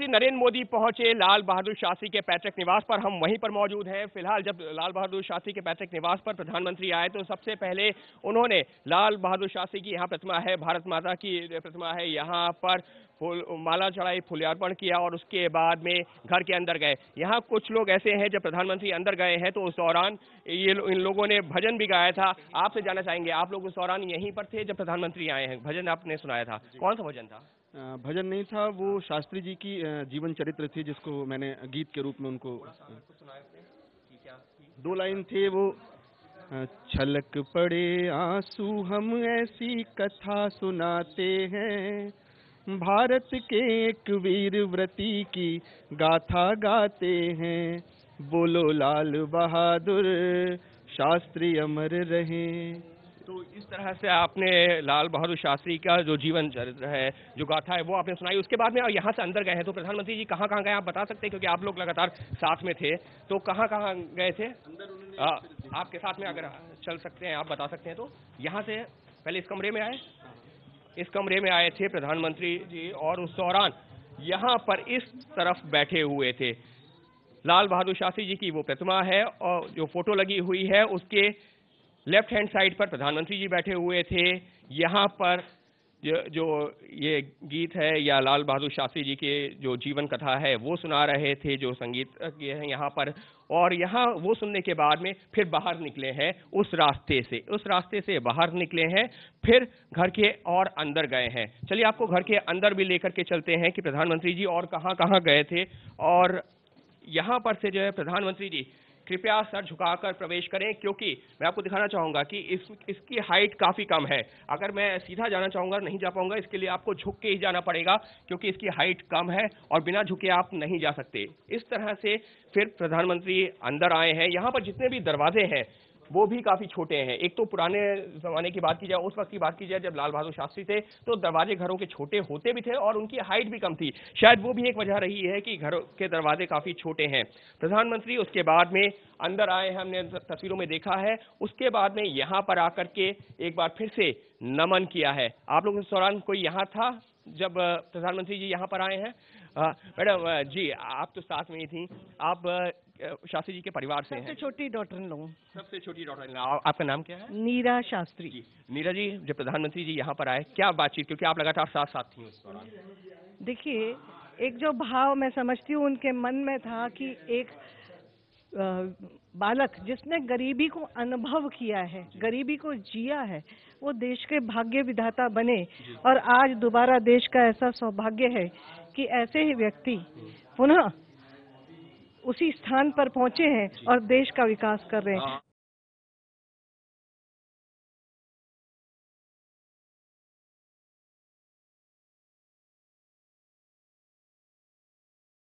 प्रधानमंत्री नरेंद्र मोदी पहुंचे लाल बहादुर शास्त्री के पैतृक निवास पर। हम वहीं पर मौजूद हैं। फिलहाल जब लाल बहादुर शास्त्री के पैतृक निवास पर प्रधानमंत्री आए तो सबसे पहले उन्होंने लाल बहादुर शास्त्री की यहाँ प्रतिमा है, भारत माता की प्रतिमा है, यहाँ पर फूल माला चढ़ाई, फूल्यार्पण किया और उसके बाद में घर के अंदर गए। यहाँ कुछ लोग ऐसे हैं जब प्रधानमंत्री अंदर गए हैं तो उस दौरान इन लोगों ने भजन भी गाया था। आपसे जानना चाहेंगे, आप लोग उस दौरान यहीं पर थे जब प्रधानमंत्री आए हैं? भजन आपने सुनाया था, कौन सा भजन था? भजन नहीं था, वो शास्त्री जी की जीवन चरित्र थी जिसको मैंने गीत के रूप में उनको दो लाइन थे वो। छलक पड़े आंसू हम ऐसी कथा सुनाते हैं, भारत के एक वीर व्रती की गाथा गाते हैं, बोलो लाल बहादुर शास्त्री अमर रहे। तो इस तरह से आपने लाल बहादुर शास्त्री का जो जीवन चरित्र है, जो गाथा है, वो आपने सुनाई। उसके बाद में यहाँ से अंदर गए हैं तो प्रधानमंत्री जी कहाँ कहाँ गए आप बता सकते हैं, क्योंकि आप लोग लगातार साथ में थे, तो कहाँ कहाँ गए थे? आपके साथ में अगर चल सकते हैं, आप बता सकते हैं तो। यहाँ से पहले इस कमरे में आए, इस कमरे में आए थे प्रधानमंत्री जी और उस दौरान यहाँ पर इस तरफ बैठे हुए थे। लाल बहादुर शास्त्री जी की वो प्रतिमा है और जो फोटो लगी हुई है उसके लेफ्ट हैंड साइड पर प्रधानमंत्री जी बैठे हुए थे। यहाँ पर जो ये गीत है या लाल बहादुर शास्त्री जी के जो जीवन कथा है वो सुना रहे थे, जो संगीत के हैं यहाँ पर। और यहाँ वो सुनने के बाद में फिर बाहर निकले हैं उस रास्ते से बाहर निकले हैं, फिर घर के और अंदर गए हैं। चलिए आपको घर के अंदर भी लेकर के चलते हैं कि प्रधानमंत्री जी और कहाँ कहाँ गए थे। और यहाँ पर से जो है प्रधानमंत्री जी कृपया सर झुकाकर प्रवेश करें, क्योंकि मैं आपको दिखाना चाहूंगा कि इसकी हाइट काफी कम है। अगर मैं सीधा जाना चाहूंगा नहीं जा पाऊंगा, इसके लिए आपको झुक के ही जाना पड़ेगा, क्योंकि इसकी हाइट कम है और बिना झुके आप नहीं जा सकते। इस तरह से फिर प्रधानमंत्री अंदर आए हैं। यहाँ पर जितने भी दरवाजे हैं वो भी काफी छोटे हैं। एक तो पुराने जमाने की बात की जाए, उस वक्त की बात की जाए जब लाल बहादुर शास्त्री थे, तो दरवाजे घरों के छोटे होते भी थे और उनकी हाइट भी कम थी। शायद वो भी एक वजह रही है कि घरों के दरवाजे काफी छोटे हैं। प्रधानमंत्री उसके बाद में अंदर आए हैं, हमने तस्वीरों में देखा है। उसके बाद में यहाँ पर आकर के एक बार फिर से नमन किया है। आप लोग इस दौरान कोई यहाँ था जब प्रधानमंत्री जी यहाँ पर आए हैं? मैडम जी, आप तो साथ में ही थी। आप शास्त्री जी के परिवार से हैं? सबसे छोटी डॉटर इन लोगों। सबसे छोटी डॉटर। आपका नाम क्या है? नीरा शास्त्री जी। नीरा जी, जब प्रधानमंत्री जी यहाँ पर आए क्या बातचीत, क्योंकि आप लगातार साथ साथ थी उस दौरान? देखिए, एक जो भाव मैं समझती हूँ उनके मन में था कि एक बालक जिसने गरीबी को अनुभव किया है, गरीबी को जिया है, वो देश के भाग्य विधाता बने। और आज दोबारा देश का ऐसा सौभाग्य है कि ऐसे ही व्यक्ति पुनः उसी स्थान पर पहुंचे हैं और देश का विकास कर रहे हैं।